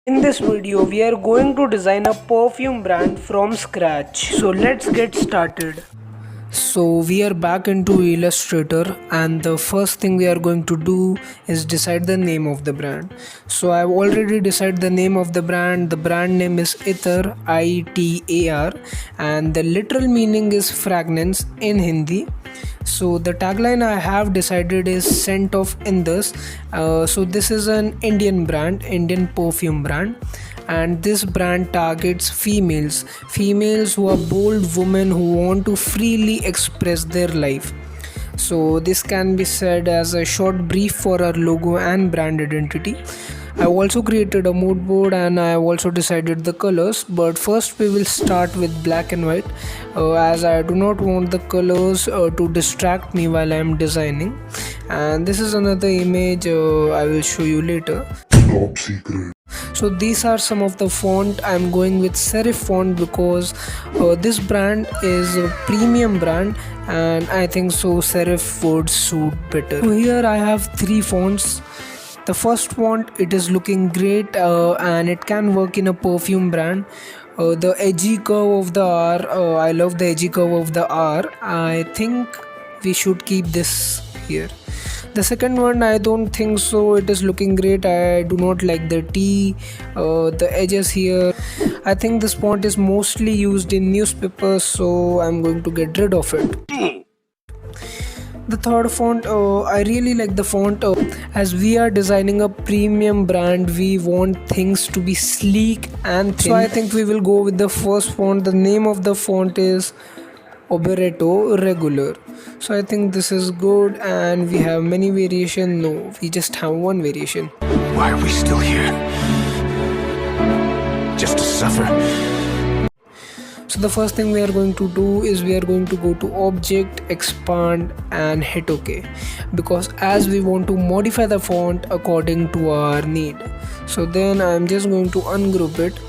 In this video, we are going to design a perfume brand from scratch. So let's get started. So we are back into Illustrator, and the first thing we are going to do is decide the name of the brand. So I've already decided the name of the brand. The brand name is Itar, ITAR, and the literal meaning is fragrance in Hindi. So the tagline I have decided is scent of Indus. So this is an Indian brand, Indian perfume brand, and this brand targets females who are bold women who want to freely express their life. So this can be said as a short brief for our logo and brand identity. I also created a mood board and I have also decided the colors, but first we will start with black and white, as I do not want the colors to distract me while I am designing. And this is another image I will show you later. Top secret. So these are some of the font. I'm going with serif font because this brand is a premium brand and I think so serif would suit better. So here I have three fonts. The first font, it is looking great and it can work in a perfume brand. The edgy curve of the R, I love the edgy curve of the R. I think we should keep this here. The second one, I don't think so, it is looking great. I do not like the T, the edges here. I think this font is mostly used in newspapers, so I'm going to get rid of it. The third font, I really like the font. As we are designing a premium brand, we want things to be sleek and thin. So I think we will go with the first font. The name of the font is Obereto Regular. So I think this is good, and we have many variation. No, we just have one variation. Why are we still here? Just to suffer? So the first thing we are going to do is we are going to go to object, expand and hit OK, because as we want to modify the font according to our need. So then I am just going to ungroup it,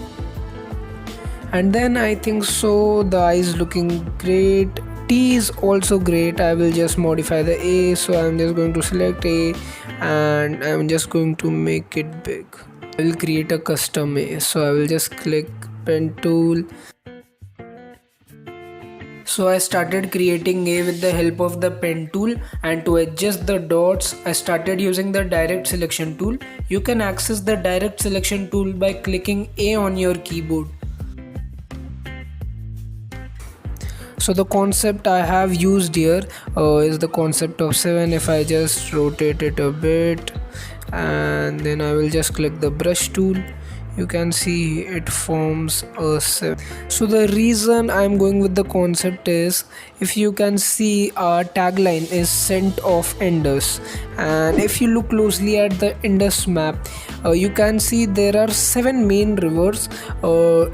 and then I think so the I is looking great. T is also great. I will just modify the A, so I'm just going to select A and I'm just going to make it big. I will create a custom A, so I will just click pen tool. So I started creating A with the help of the pen tool, and to adjust the dots I started using the direct selection tool. You can access the direct selection tool by clicking A on your keyboard. So the concept I have used here is the concept of 7. If I just rotate it a bit and then I will just click the brush tool, you can see it forms a 7. So the reason I'm going with the concept is, if you can see, our tagline is scent of Indus, and if you look closely at the Indus map, you can see there are 7 main rivers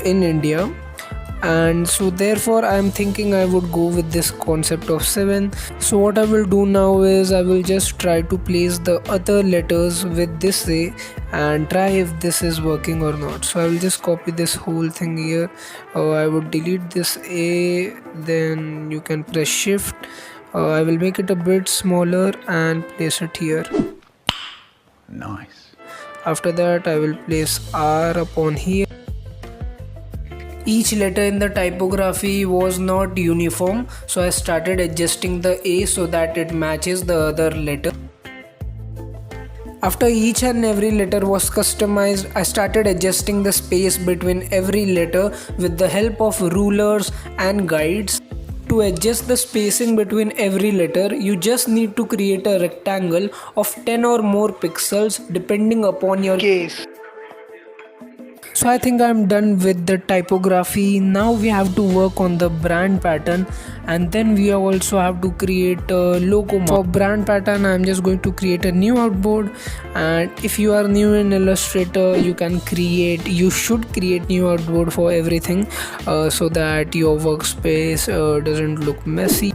in India. And so therefore I am thinking I would go with this concept of 7. So what I will do now is I will just try to place the other letters with this A and try if this is working or not. So I will just copy this whole thing here. I would delete this A, then you can press shift. I will make it a bit smaller and place it here. Nice. After that I will place R upon here. Each letter in the typography was not uniform, so I started adjusting the A so that it matches the other letter. After each and every letter was customized, I started adjusting the space between every letter with the help of rulers and guides. To adjust the spacing between every letter, you just need to create a rectangle of 10 or more pixels depending upon your case. So I think I'm done with the typography. Now we have to work on the brand pattern, and then we also have to create a logo. For brand pattern, I'm just going to create a new outboard, and if you are new in Illustrator, you should create new outboard for everything so that your workspace doesn't look messy.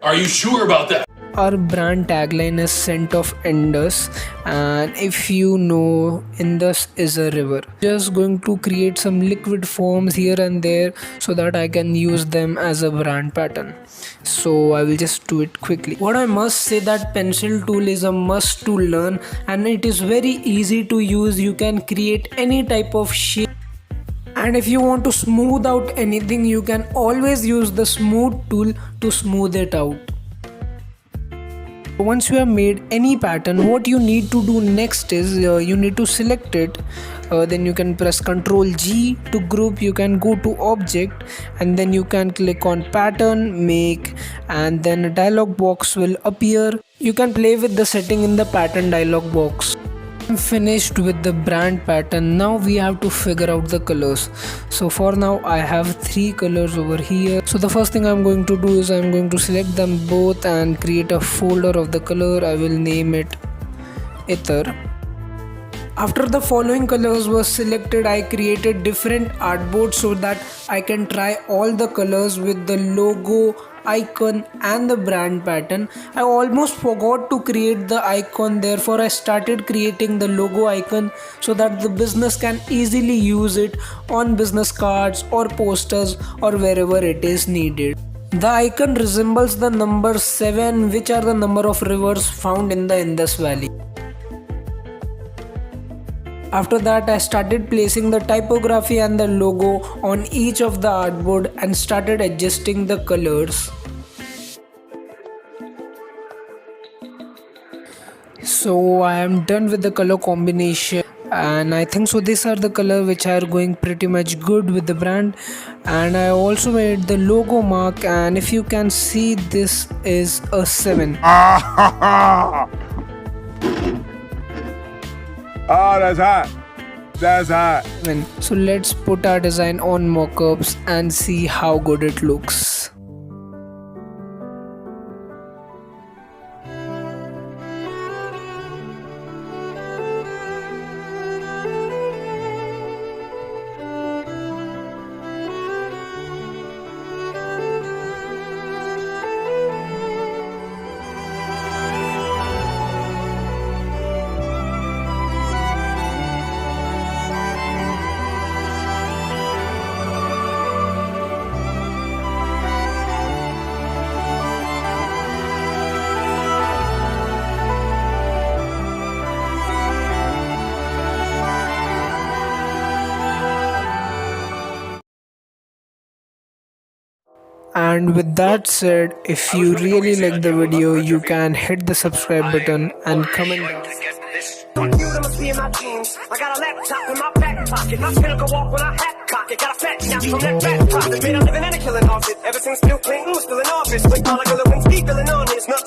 Are you sure about that? our brand tagline is scent of Indus, and if you know, Indus is a river. Just going to create some liquid forms here and there so that I can use them as a brand pattern. So I will just do it quickly. What I must say, that pencil tool is a must to learn, and it is very easy to use. You can create any type of shape, and if you want to smooth out anything, you can always use the smooth tool to smooth it out. Once you have made any pattern, what you need to do next is you need to select it. Then you can press Ctrl G to group. You can go to object and then you can click on pattern, make, and then a dialog box will appear. You can play with the setting in the pattern dialog box. I'm finished with the brand pattern. Now we have to figure out the colors. So for now I have 3 colors over here. So the first thing I'm going to do is I'm going to select them both and create a folder of the color. I will name it Ether. After the following colors were selected, I created different artboards so that I can try all the colors with the logo, icon and the brand pattern. I almost forgot to create the icon, therefore I started creating the logo icon so that the business can easily use it on business cards or posters or wherever it is needed. The icon resembles the number 7, which are the number of rivers found in the Indus Valley. After that, I started placing the typography and the logo on each of the artboard and started adjusting the colors. So I am done with the color combination, and I think so these are the color which are going pretty much good with the brand. And I also made the logo mark, and if you can see, this is a 7. Oh, that's hot. That's hot. So let's put our design on mockups and see how good it looks. And with that said, if you really like the video, you can hit the subscribe button and comment down. Computer must be in my jeans. I got a laptop in my back pocket. My pinnacle walk with a hat cock. It got a fat snap from that back pocket. Made a living and a killing off it. Ever since Bill Clinton was still in office. Like all I got feeling on his nuts.